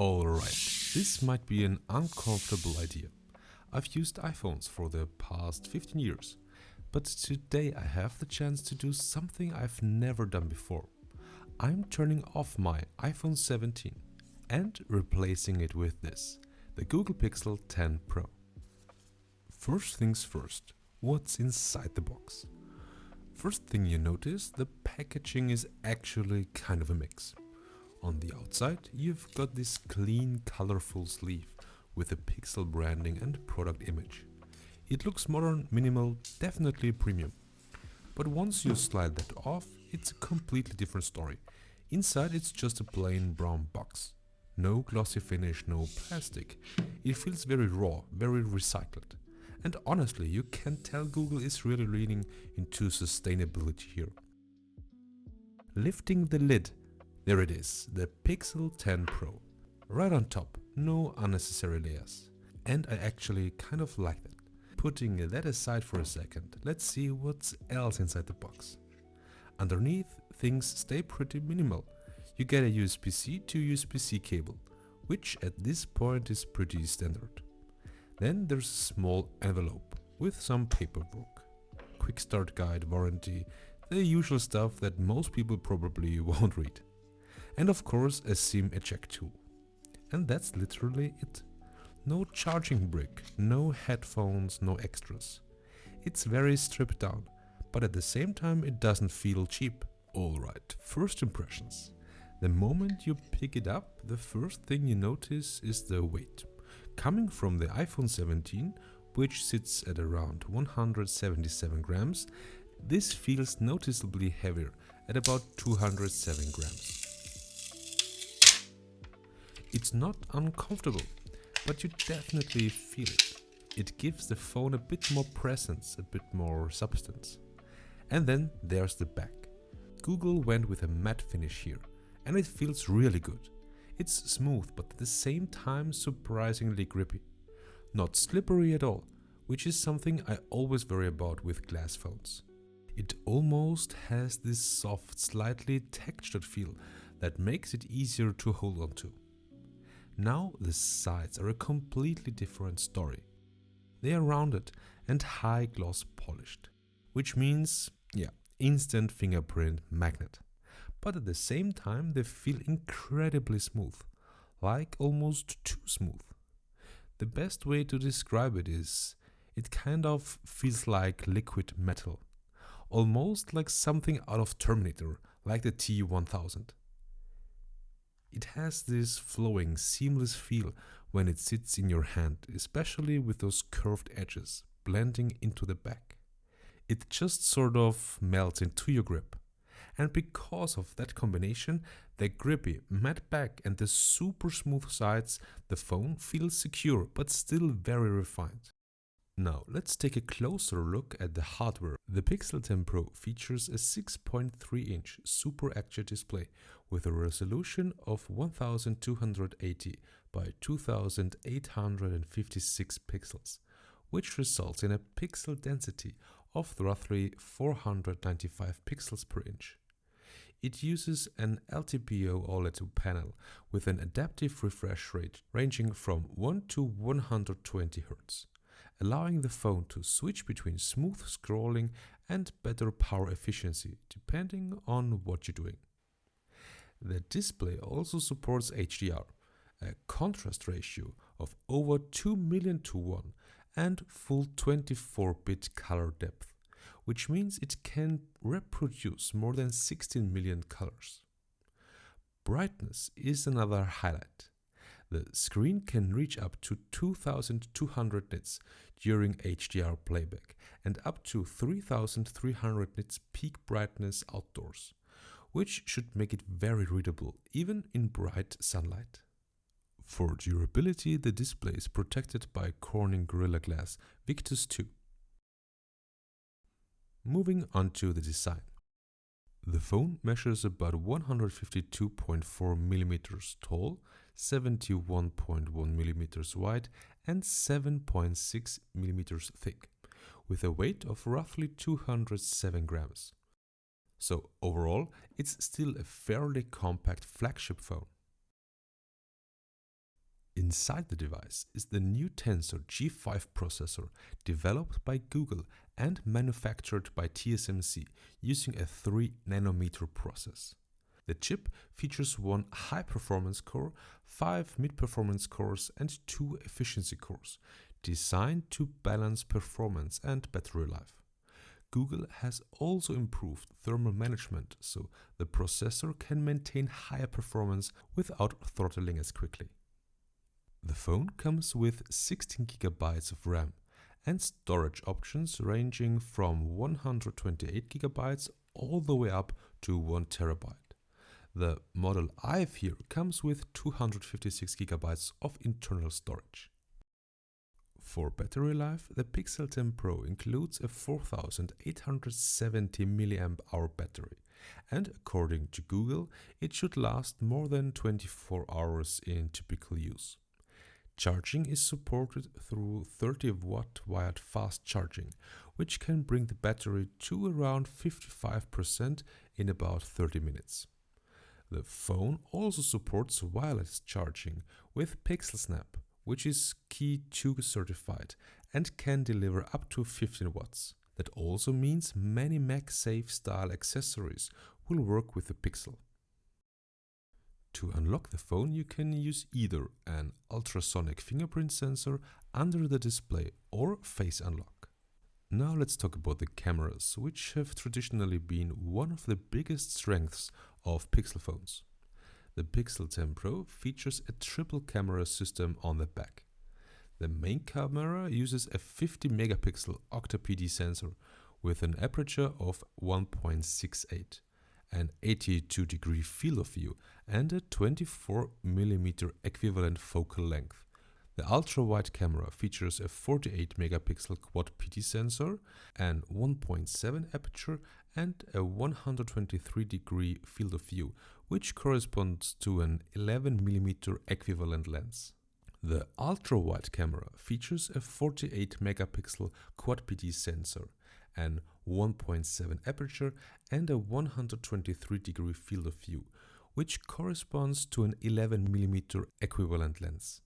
Alright, this might be an uncomfortable idea. I've used iPhones for the past 15 years, but today I have the chance to do something I've never done before. I'm turning off my iPhone 17 and replacing it with this, the Google Pixel 10 Pro. First things first, what's inside the box? First thing you notice, the packaging is actually kind of a mix. On the outside, you've got this clean, colorful sleeve with a Pixel branding and product image. It looks modern, minimal, definitely premium. But once you slide that off, it's a completely different story. Inside it's just a plain brown box. No glossy finish, no plastic. It feels very raw, very recycled. And honestly, you can tell Google is really leaning into sustainability here. Lifting the lid, there it is, the Pixel 10 Pro. Right on top, no unnecessary layers. And I actually kind of like that. Putting that aside for a second, let's see what's else inside the box. Underneath, things stay pretty minimal. You get a USB-C to USB-C cable, which at this point is pretty standard. Then there's a small envelope with some paperwork. Quick start guide, warranty, the usual stuff that most people probably won't read. And of course a SIM eject tool. And that's literally it. No charging brick, no headphones, no extras. It's very stripped down, but at the same time it doesn't feel cheap. Alright, first impressions. The moment you pick it up, the first thing you notice is the weight. Coming from the iPhone 17, which sits at around 177 grams, this feels noticeably heavier at about 207 grams. It's not uncomfortable, but you definitely feel it. It gives the phone a bit more presence, a bit more substance. And then there's the back. Google went with a matte finish here, and it feels really good. It's smooth, but at the same time surprisingly grippy. Not slippery at all, which is something I always worry about with glass phones. It almost has this soft, slightly textured feel that makes it easier to hold on to. Now the sides are a completely different story. They are rounded and high gloss polished, which means, instant fingerprint magnet. But at the same time they feel incredibly smooth, like almost too smooth. The best way to describe it is, it kind of feels like liquid metal, almost like something out of Terminator, like the T-1000. It has this flowing, seamless feel when it sits in your hand, especially with those curved edges blending into the back. It just sort of melts into your grip. And because of that combination, the grippy matte back and the super smooth sides, the phone feels secure but still very refined. Now let's take a closer look at the hardware. The Pixel 10 Pro features a 6.3-inch Super AMOLED display with a resolution of 1280 by 2856 pixels, which results in a pixel density of roughly 495 pixels per inch. It uses an LTPO OLED panel with an adaptive refresh rate ranging from 1 to 120 Hz. Allowing the phone to switch between smooth scrolling and better power efficiency depending on what you're doing. The display also supports HDR, a contrast ratio of over 2 million to 1 and full 24-bit color depth, which means it can reproduce more than 16 million colors. Brightness is another highlight. The screen can reach up to 2200 nits during HDR playback and up to 3300 nits peak brightness outdoors, which should make it very readable even in bright sunlight. For durability, the display is protected by Corning Gorilla Glass Victus 2. Moving on to the design. The phone measures about 152.4 millimeters tall, 71.1 millimeters wide and 7.6 millimeters thick, with a weight of roughly 207 grams. So overall, it's still a fairly compact flagship phone. Inside the device is the new Tensor G5 processor developed by Google and manufactured by TSMC using a 3 nanometer process. The chip features one high-performance core, 5 mid-performance cores and 2 efficiency cores, designed to balance performance and battery life. Google has also improved thermal management so the processor can maintain higher performance without throttling as quickly. The phone comes with 16 GB of RAM and storage options ranging from 128 GB all the way up to 1 TB. The Model I here comes with 256 GB of internal storage. For battery life, the Pixel 10 Pro includes a 4870 mAh battery, and according to Google, it should last more than 24 hours in typical use. Charging is supported through 30-watt wired fast charging, which can bring the battery to around 55% in about 30 minutes. The phone also supports wireless charging with Pixel Snap, which is Key 2 certified and can deliver up to 15 watts. That also means many MagSafe style accessories will work with the Pixel. To unlock the phone, you can use either an ultrasonic fingerprint sensor under the display or face unlock. Now let's talk about the cameras, which have traditionally been one of the biggest strengths of Pixel phones. The Pixel 10 Pro features a triple camera system on the back. The main camera uses a 50 megapixel octa-PD sensor with an aperture of 1.68, an 82-degree field of view and a 24mm equivalent focal length. The ultra-wide camera features a 48 megapixel quad PD sensor, an 1.7 aperture and a 123-degree field of view, which corresponds to an 11mm equivalent lens. The ultra-wide camera features a 48 megapixel quad PD sensor, an 1.7 aperture and a 123-degree field of view, which corresponds to an 11mm equivalent lens.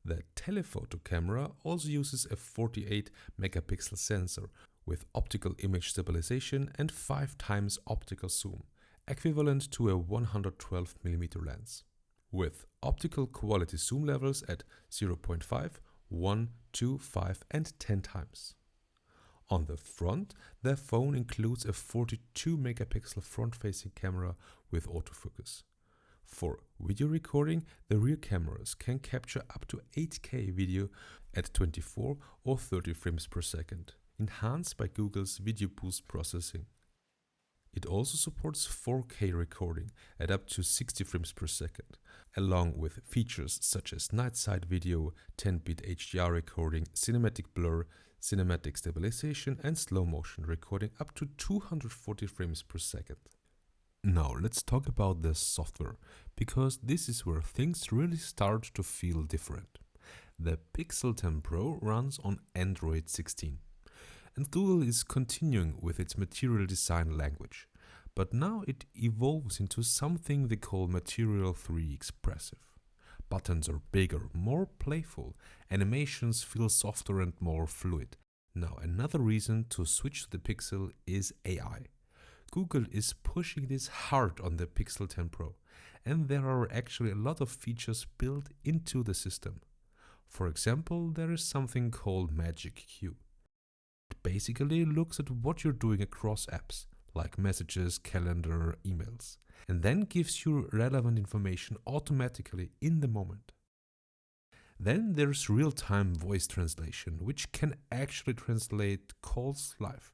The telephoto camera also uses a 48 megapixel sensor with optical image stabilization and 5 times optical zoom, equivalent to a 112mm lens, with optical quality zoom levels at 0.5, 1, 2, 5 and 10 times. On the front, the phone includes a 42 megapixel front-facing camera with autofocus. For video recording, the rear cameras can capture up to 8K video at 24 or 30 frames per second, enhanced by Google's Video Boost processing. It also supports 4K recording at up to 60 frames per second, along with features such as night side video, 10-bit HDR recording, cinematic blur, cinematic stabilization and slow motion recording up to 240 frames per second. Now let's talk about the software, because this is where things really start to feel different. The Pixel 10 Pro runs on Android 16, and Google is continuing with its material design language, but now it evolves into something they call Material 3 Expressive. Buttons are bigger, more playful, animations feel softer and more fluid. Now another reason to switch to the Pixel is AI. Google is pushing this hard on the Pixel 10 Pro, and there are actually a lot of features built into the system. For example, there is something called Magic Queue. It basically looks at what you're doing across apps, like messages, calendar, emails, and then gives you relevant information automatically in the moment. Then there's real-time voice translation, which can actually translate calls live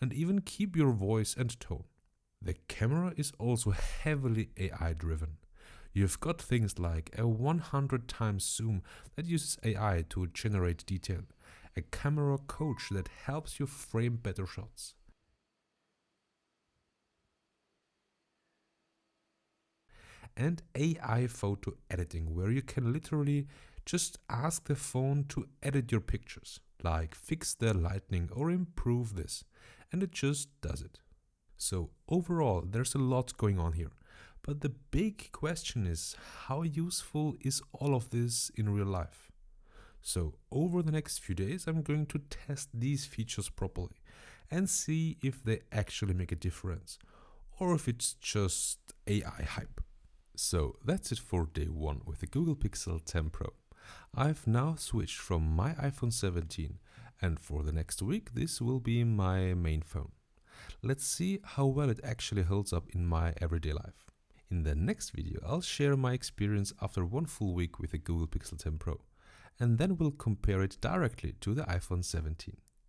and even keep your voice and tone. The camera is also heavily AI driven. You've got things like a 100 times zoom that uses AI to generate detail, a camera coach that helps you frame better shots, and AI photo editing, where you can literally just ask the phone to edit your pictures, like fix the lighting or improve this, and it just does it. So overall, there's a lot going on here, But the big question is, how useful is all of this in real life? So over the next few days, I'm going to test these features properly and see if they actually make a difference or if it's just AI hype. So that's it for day 1 with the Google Pixel 10 Pro. I've now switched from my iPhone 17 and for the next week this will be my main phone. Let's see how well it actually holds up in my everyday life. In the next video I'll share my experience after 1 full week with the Google Pixel 10 Pro and then we'll compare it directly to the iPhone 17.